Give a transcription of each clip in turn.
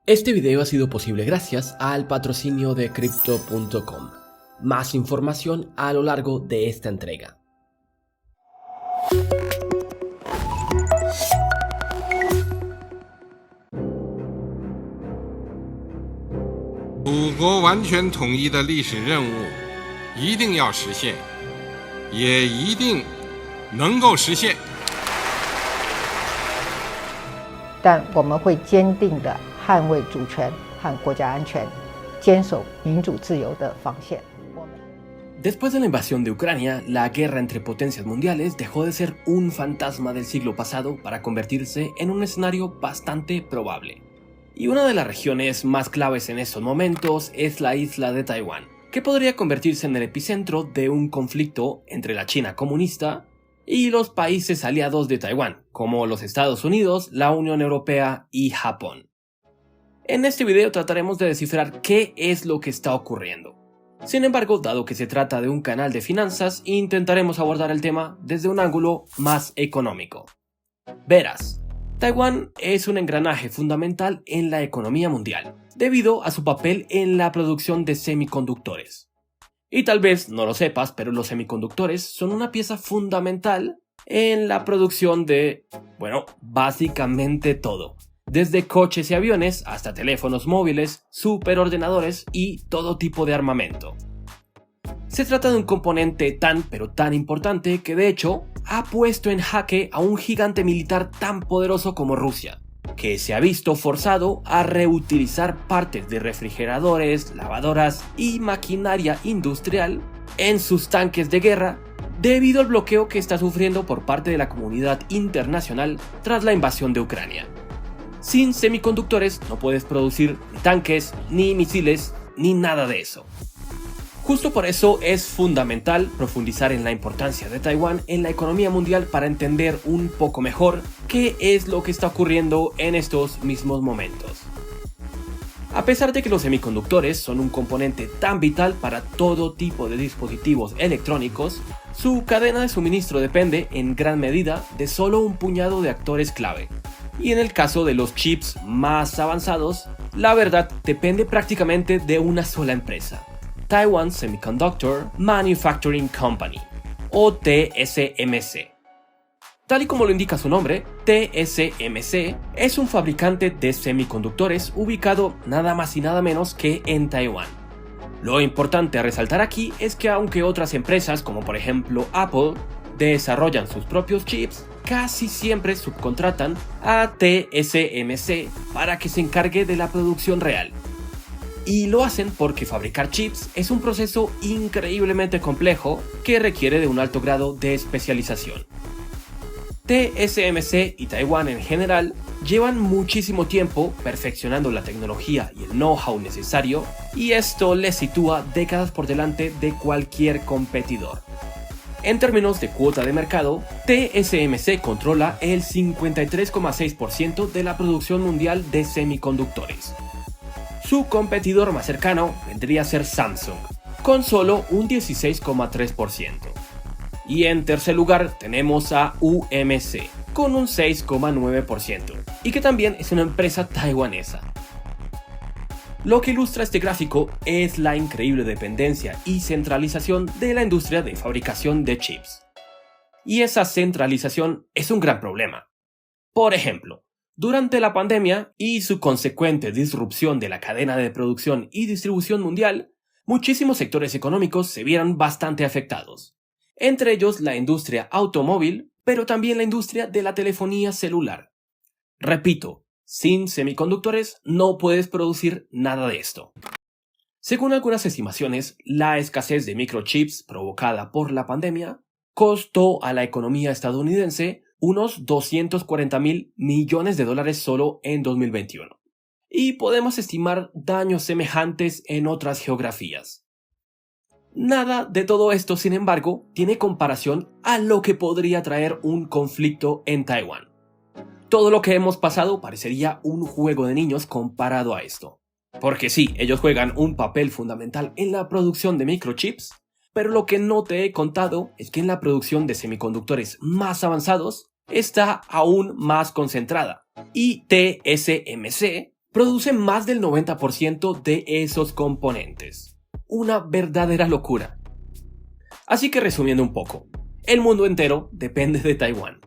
Este video ha sido posible gracias al patrocinio de Crypto.com. Más información a lo largo de esta entrega. Después de la invasión de Ucrania, la guerra entre potencias mundiales dejó de ser un fantasma del siglo pasado para convertirse en un escenario bastante probable. Y una de las regiones más claves en estos momentos es la isla de Taiwán, que podría convertirse en el epicentro de un conflicto entre la China comunista y los países aliados de Taiwán, como los Estados Unidos, la Unión Europea y Japón. En este video trataremos de descifrar qué es lo que está ocurriendo. Sin embargo, dado que se trata de un canal de finanzas, intentaremos abordar el tema desde un ángulo más económico. Verás, Taiwán es un engranaje fundamental en la economía mundial, debido a su papel en la producción de semiconductores. Y tal vez no lo sepas, pero los semiconductores son una pieza fundamental en la producción de, básicamente todo. Desde coches y aviones hasta teléfonos móviles, superordenadores y todo tipo de armamento. Se trata de un componente tan importante que de hecho ha puesto en jaque a un gigante militar tan poderoso como Rusia, que se ha visto forzado a reutilizar partes de refrigeradores, lavadoras y maquinaria industrial en sus tanques de guerra debido al bloqueo que está sufriendo por parte de la comunidad internacional tras la invasión de Ucrania. Sin semiconductores no puedes producir ni tanques, ni misiles, ni nada de eso. Justo por eso es fundamental profundizar en la importancia de Taiwán en la economía mundial para entender un poco mejor qué es lo que está ocurriendo en estos mismos momentos. A pesar de que los semiconductores son un componente tan vital para todo tipo de dispositivos electrónicos, su cadena de suministro depende en gran medida de solo un puñado de actores clave. Y en el caso de los chips más avanzados, la verdad depende prácticamente de una sola empresa, Taiwan Semiconductor Manufacturing Company, o TSMC. Tal y como lo indica su nombre, TSMC es un fabricante de semiconductores ubicado nada más y nada menos que en Taiwán. Lo importante a resaltar aquí es que aunque otras empresas como por ejemplo Apple desarrollan sus propios chips, casi siempre subcontratan a TSMC para que se encargue de la producción real. Y lo hacen porque fabricar chips es un proceso increíblemente complejo que requiere de un alto grado de especialización. TSMC y Taiwán en general llevan muchísimo tiempo perfeccionando la tecnología y el know-how necesario, y esto les sitúa décadas por delante de cualquier competidor. En términos de cuota de mercado, TSMC controla el 53,6% de la producción mundial de semiconductores. Su competidor más cercano vendría a ser Samsung, con solo un 16,3%. Y en tercer lugar tenemos a UMC, con un 6,9%, y que también es una empresa taiwanesa. Lo que ilustra este gráfico es la increíble dependencia y centralización de la industria de fabricación de chips. Y esa centralización es un gran problema. Por ejemplo, durante la pandemia y su consecuente disrupción de la cadena de producción y distribución mundial, muchísimos sectores económicos se vieron bastante afectados. Entre ellos la industria automóvil, pero también la industria de la telefonía celular. Repito, sin semiconductores no puedes producir nada de esto. Según algunas estimaciones, la escasez de microchips provocada por la pandemia costó a la economía estadounidense unos $240.000 millones solo en 2021. Y podemos estimar daños semejantes en otras geografías. Nada de todo esto, sin embargo, tiene comparación a lo que podría traer un conflicto en Taiwán. Todo lo que hemos pasado parecería un juego de niños comparado a esto. Porque sí, ellos juegan un papel fundamental en la producción de microchips, pero lo que no te he contado es que en la producción de semiconductores más avanzados está aún más concentrada, y TSMC produce más del 90% de esos componentes. Una verdadera locura. Así que resumiendo un poco, el mundo entero depende de Taiwán.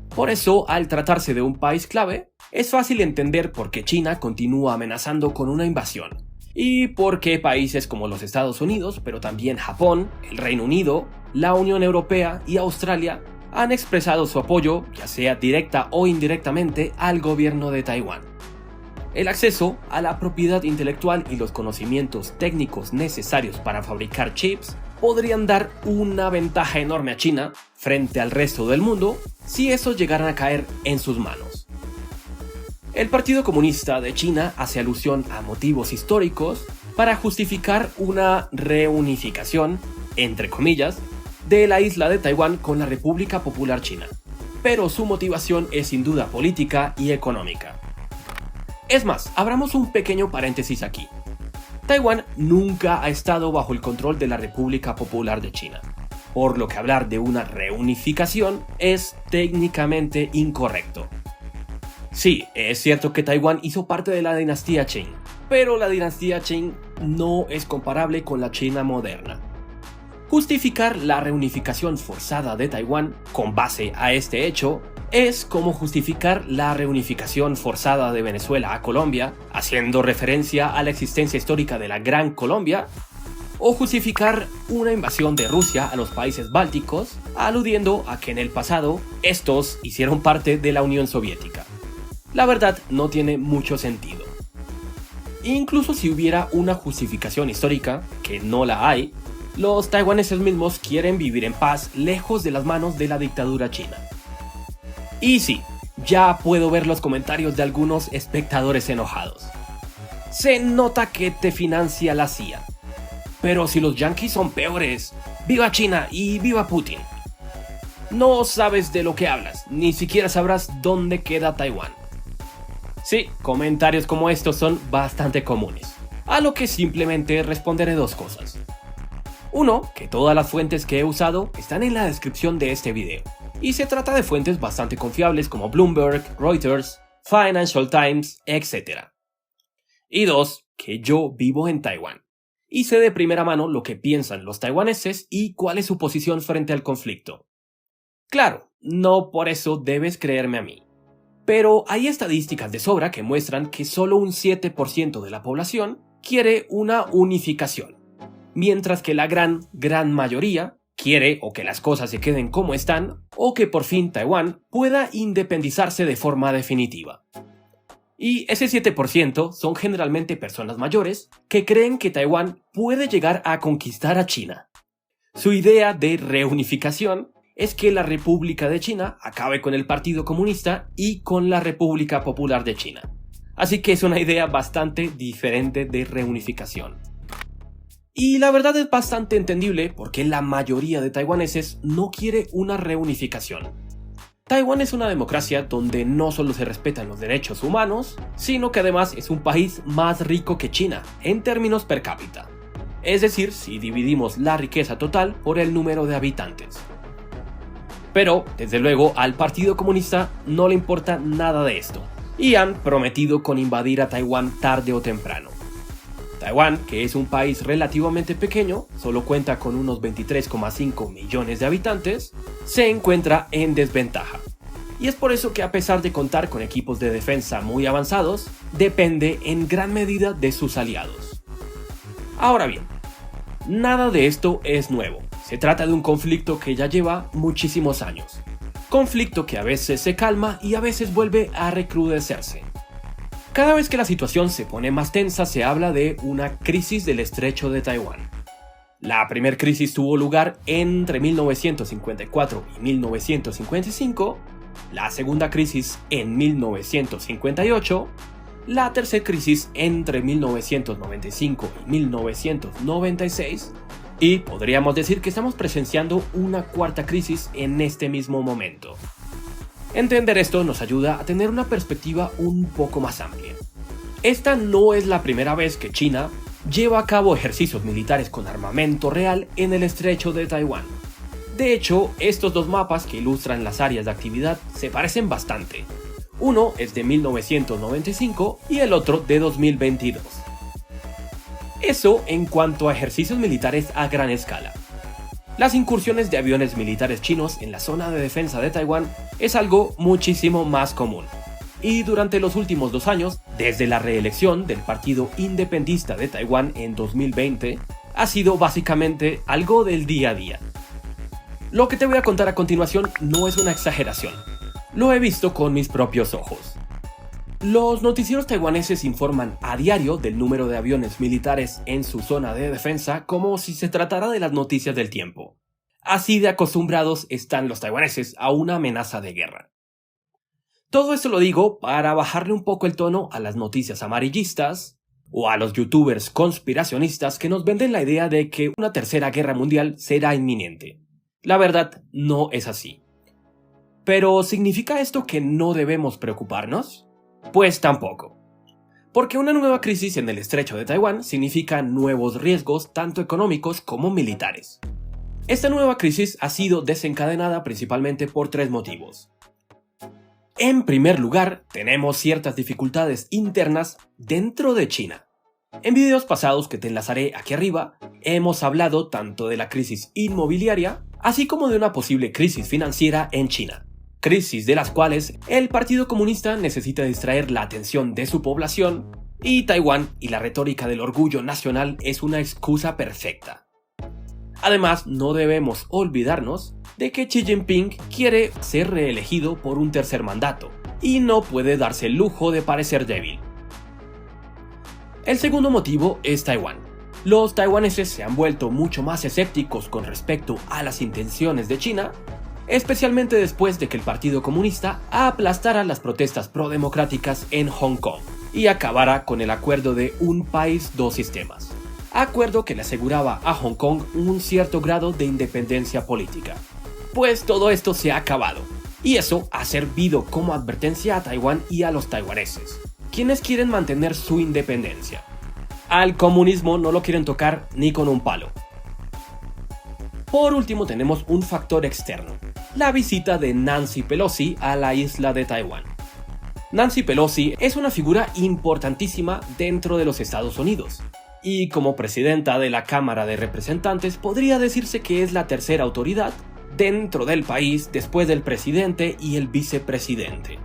Por eso, al tratarse de un país clave, es fácil entender por qué China continúa amenazando con una invasión, y por qué países como los Estados Unidos, pero también Japón, el Reino Unido, la Unión Europea y Australia han expresado su apoyo, ya sea directa o indirectamente, al gobierno de Taiwán. El acceso a la propiedad intelectual y los conocimientos técnicos necesarios para fabricar chips podrían dar una ventaja enorme a China frente al resto del mundo si esos llegaran a caer en sus manos. El Partido Comunista de China hace alusión a motivos históricos para justificar una reunificación, entre comillas, de la isla de Taiwán con la República Popular China, pero su motivación es sin duda política y económica. Es más, abramos un pequeño paréntesis aquí. Taiwán nunca ha estado bajo el control de la República Popular de China, por lo que hablar de una reunificación es técnicamente incorrecto. Sí, es cierto que Taiwán hizo parte de la dinastía Qing, pero la dinastía Qing no es comparable con la China moderna. Justificar la reunificación forzada de Taiwán con base a este hecho es como justificar la reunificación forzada de Venezuela a Colombia, haciendo referencia a la existencia histórica de la Gran Colombia, o justificar una invasión de Rusia a los países bálticos, aludiendo a que en el pasado estos hicieron parte de la Unión Soviética. La verdad no tiene mucho sentido. Incluso si hubiera una justificación histórica, que no la hay, los taiwaneses mismos quieren vivir en paz lejos de las manos de la dictadura china. Y sí, ya puedo ver los comentarios de algunos espectadores enojados. Se nota que te financia la CIA. Pero si los yanquis son peores, ¡viva China y viva Putin! No sabes de lo que hablas, ni siquiera sabrás dónde queda Taiwán. Sí, comentarios como estos son bastante comunes, a lo que simplemente responderé dos cosas. Uno, que todas las fuentes que he usado están en la descripción de este video, y se trata de fuentes bastante confiables como Bloomberg, Reuters, Financial Times, etc. Y dos, que yo vivo en Taiwán, y sé de primera mano lo que piensan los taiwaneses y cuál es su posición frente al conflicto. Claro, no por eso debes creerme a mí. Pero hay estadísticas de sobra que muestran que solo un 7% de la población quiere una unificación, mientras que la gran mayoría quiere o que las cosas se queden como están o que por fin Taiwán pueda independizarse de forma definitiva. Y ese 7% son generalmente personas mayores que creen que Taiwán puede llegar a conquistar a China. Su idea de reunificación es que la República de China acabe con el Partido Comunista y con la República Popular de China. Así que es una idea bastante diferente de reunificación. Y la verdad es bastante entendible porque la mayoría de taiwaneses no quiere una reunificación. Taiwán es una democracia donde no solo se respetan los derechos humanos, sino que además es un país más rico que China en términos per cápita. Es decir, si dividimos la riqueza total por el número de habitantes. Pero, desde luego, al Partido Comunista no le importa nada de esto, y han prometido con invadir a Taiwán tarde o temprano. Taiwán, que es un país relativamente pequeño, solo cuenta con unos 23,5 millones de habitantes, se encuentra en desventaja. Y es por eso que a pesar de contar con equipos de defensa muy avanzados, depende en gran medida de sus aliados. Ahora bien, nada de esto es nuevo. Se trata de un conflicto que ya lleva muchísimos años. Conflicto que a veces se calma y a veces vuelve a recrudecerse. Cada vez que la situación se pone más tensa se habla de una crisis del estrecho de Taiwán. La primera crisis tuvo lugar entre 1954 y 1955, la segunda crisis en 1958, la tercera crisis entre 1995 y 1996, y podríamos decir que estamos presenciando una cuarta crisis en este mismo momento. Entender esto nos ayuda a tener una perspectiva un poco más amplia. Esta no es la primera vez que China lleva a cabo ejercicios militares con armamento real en el estrecho de Taiwán. De hecho, estos dos mapas que ilustran las áreas de actividad se parecen bastante. Uno es de 1995 y el otro de 2022. Eso en cuanto a ejercicios militares a gran escala. Las incursiones de aviones militares chinos en la zona de defensa de Taiwán es algo muchísimo más común. Y durante los últimos 2 años, desde la reelección del Partido Independentista de Taiwán en 2020, ha sido básicamente algo del día a día. Lo que te voy a contar a continuación no es una exageración. Lo he visto con mis propios ojos. Los noticieros taiwaneses informan a diario del número de aviones militares en su zona de defensa como si se tratara de las noticias del tiempo. Así de acostumbrados están los taiwaneses a una amenaza de guerra. Todo esto lo digo para bajarle un poco el tono a las noticias amarillistas o a los youtubers conspiracionistas que nos venden la idea de que una tercera guerra mundial será inminente. La verdad, no es así. ¿Pero significa esto que no debemos preocuparnos? Pues tampoco. Porque una nueva crisis en el estrecho de Taiwán significa nuevos riesgos tanto económicos como militares. Esta nueva crisis ha sido desencadenada principalmente por 3 motivos. En primer lugar, tenemos ciertas dificultades internas dentro de China. En videos pasados que te enlazaré aquí arriba, hemos hablado tanto de la crisis inmobiliaria, así como de una posible crisis financiera en China. Crisis de las cuales el Partido Comunista necesita distraer la atención de su población, y Taiwán y la retórica del orgullo nacional es una excusa perfecta. Además, no debemos olvidarnos de que Xi Jinping quiere ser reelegido por un tercer mandato, y no puede darse el lujo de parecer débil. El segundo motivo es Taiwán. Los taiwaneses se han vuelto mucho más escépticos con respecto a las intenciones de China, especialmente después de que el Partido Comunista aplastara las protestas prodemocráticas en Hong Kong y acabara con el acuerdo de un país, 2 sistemas. Acuerdo que le aseguraba a Hong Kong un cierto grado de independencia política. Pues todo esto se ha acabado, y eso ha servido como advertencia a Taiwán y a los taiwaneses, quienes quieren mantener su independencia. Al comunismo no lo quieren tocar ni con un palo. Por último tenemos un factor externo, la visita de Nancy Pelosi a la isla de Taiwán. Nancy Pelosi es una figura importantísima dentro de los Estados Unidos, y como presidenta de la Cámara de Representantes podría decirse que es la tercera autoridad dentro del país después del presidente y el vicepresidente.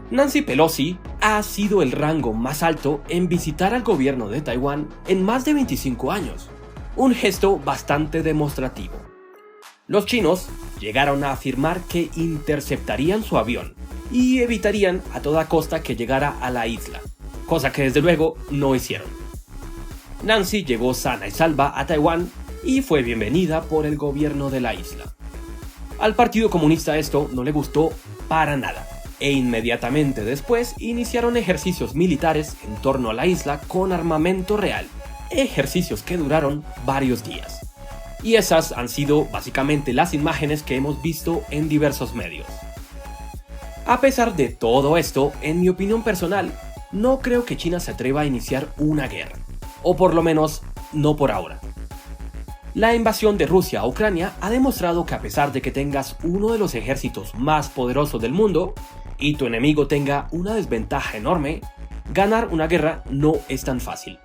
Nancy Pelosi ha sido el rango más alto en visitar al gobierno de Taiwán en más de 25 años. Un gesto bastante demostrativo. Los chinos llegaron a afirmar que interceptarían su avión y evitarían a toda costa que llegara a la isla, cosa que desde luego no hicieron. Nancy llegó sana y salva a Taiwán y fue bienvenida por el gobierno de la isla. Al Partido Comunista esto no le gustó para nada, e inmediatamente después iniciaron ejercicios militares en torno a la isla con armamento real. Ejercicios que duraron varios días. Y esas han sido básicamente las imágenes que hemos visto en diversos medios. A pesar de todo esto, en mi opinión personal, no creo que China se atreva a iniciar una guerra. O por lo menos, no por ahora. La invasión de Rusia a Ucrania ha demostrado que a pesar de que tengas uno de los ejércitos más poderosos del mundo, y tu enemigo tenga una desventaja enorme, ganar una guerra no es tan fácil.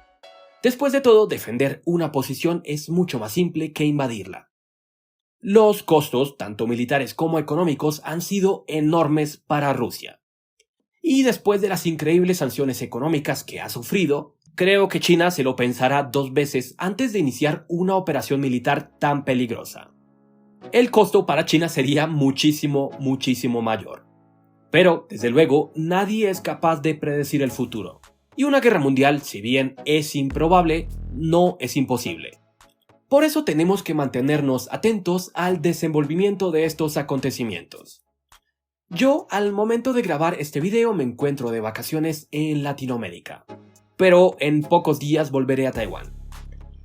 Después de todo, defender una posición es mucho más simple que invadirla. Los costos, tanto militares como económicos, han sido enormes para Rusia. Y después de las increíbles sanciones económicas que ha sufrido, creo que China se lo pensará 2 veces antes de iniciar una operación militar tan peligrosa. El costo para China sería muchísimo mayor. Pero, desde luego, nadie es capaz de predecir el futuro. Y una guerra mundial, si bien es improbable, no es imposible. Por eso tenemos que mantenernos atentos al desenvolvimiento de estos acontecimientos. Yo, al momento de grabar este video, me encuentro de vacaciones en Latinoamérica, pero en pocos días volveré a Taiwán.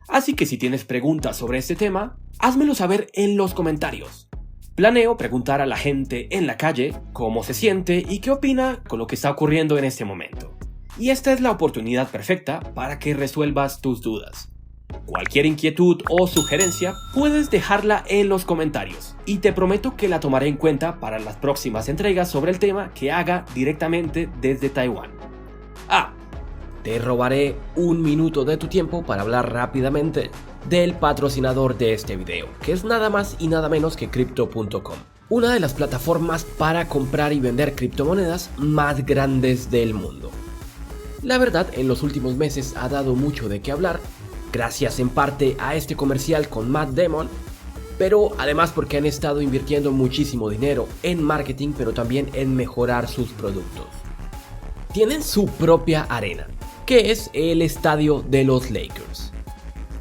Así que si tienes preguntas sobre este tema, házmelo saber en los comentarios. Planeo preguntar a la gente en la calle cómo se siente y qué opina con lo que está ocurriendo en este momento. Y esta es la oportunidad perfecta para que resuelvas tus dudas. Cualquier inquietud o sugerencia puedes dejarla en los comentarios y te prometo que la tomaré en cuenta para las próximas entregas sobre el tema que haga directamente desde Taiwán. Te robaré un minuto de tu tiempo para hablar rápidamente del patrocinador de este video, que es nada más y nada menos que Crypto.com, una de las plataformas para comprar y vender criptomonedas más grandes del mundo. La verdad, en los últimos meses ha dado mucho de qué hablar, gracias en parte a este comercial con Matt Damon, pero además porque han estado invirtiendo muchísimo dinero en marketing, pero también en mejorar sus productos. Tienen su propia arena, que es el estadio de los Lakers.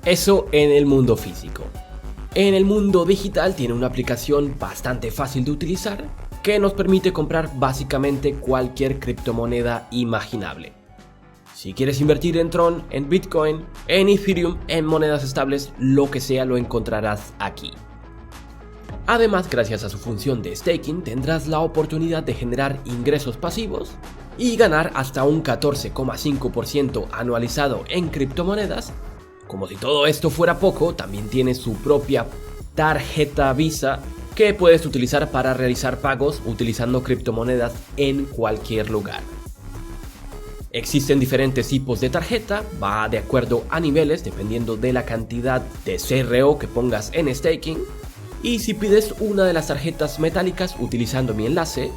Eso en el mundo físico. En el mundo digital tiene una aplicación bastante fácil de utilizar que nos permite comprar básicamente cualquier criptomoneda imaginable. Si quieres invertir en Tron, en Bitcoin, en Ethereum, en monedas estables, lo que sea lo encontrarás aquí. Además, gracias a su función de staking, tendrás la oportunidad de generar ingresos pasivos y ganar hasta un 14,5% anualizado en criptomonedas. Como si todo esto fuera poco, también tiene su propia tarjeta Visa que puedes utilizar para realizar pagos utilizando criptomonedas en cualquier lugar. Existen diferentes tipos de tarjeta, va de acuerdo a niveles dependiendo de la cantidad de CRO que pongas en staking. Y si pides una de las tarjetas metálicas utilizando mi enlace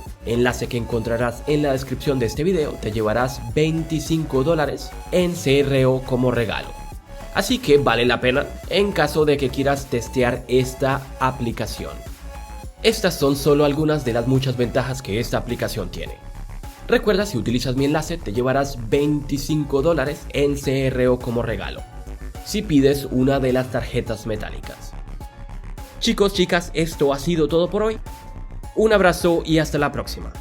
que encontrarás en la descripción de este video, te llevarás $25 en CRO como regalo. Así que vale la pena en caso de que quieras testear esta aplicación. Estas son solo algunas de las muchas ventajas que esta aplicación tiene. Recuerda, si utilizas mi enlace te llevarás $25 en CRO como regalo, si pides una de las tarjetas metálicas. Chicos, chicas, esto ha sido todo por hoy. Un abrazo y hasta la próxima.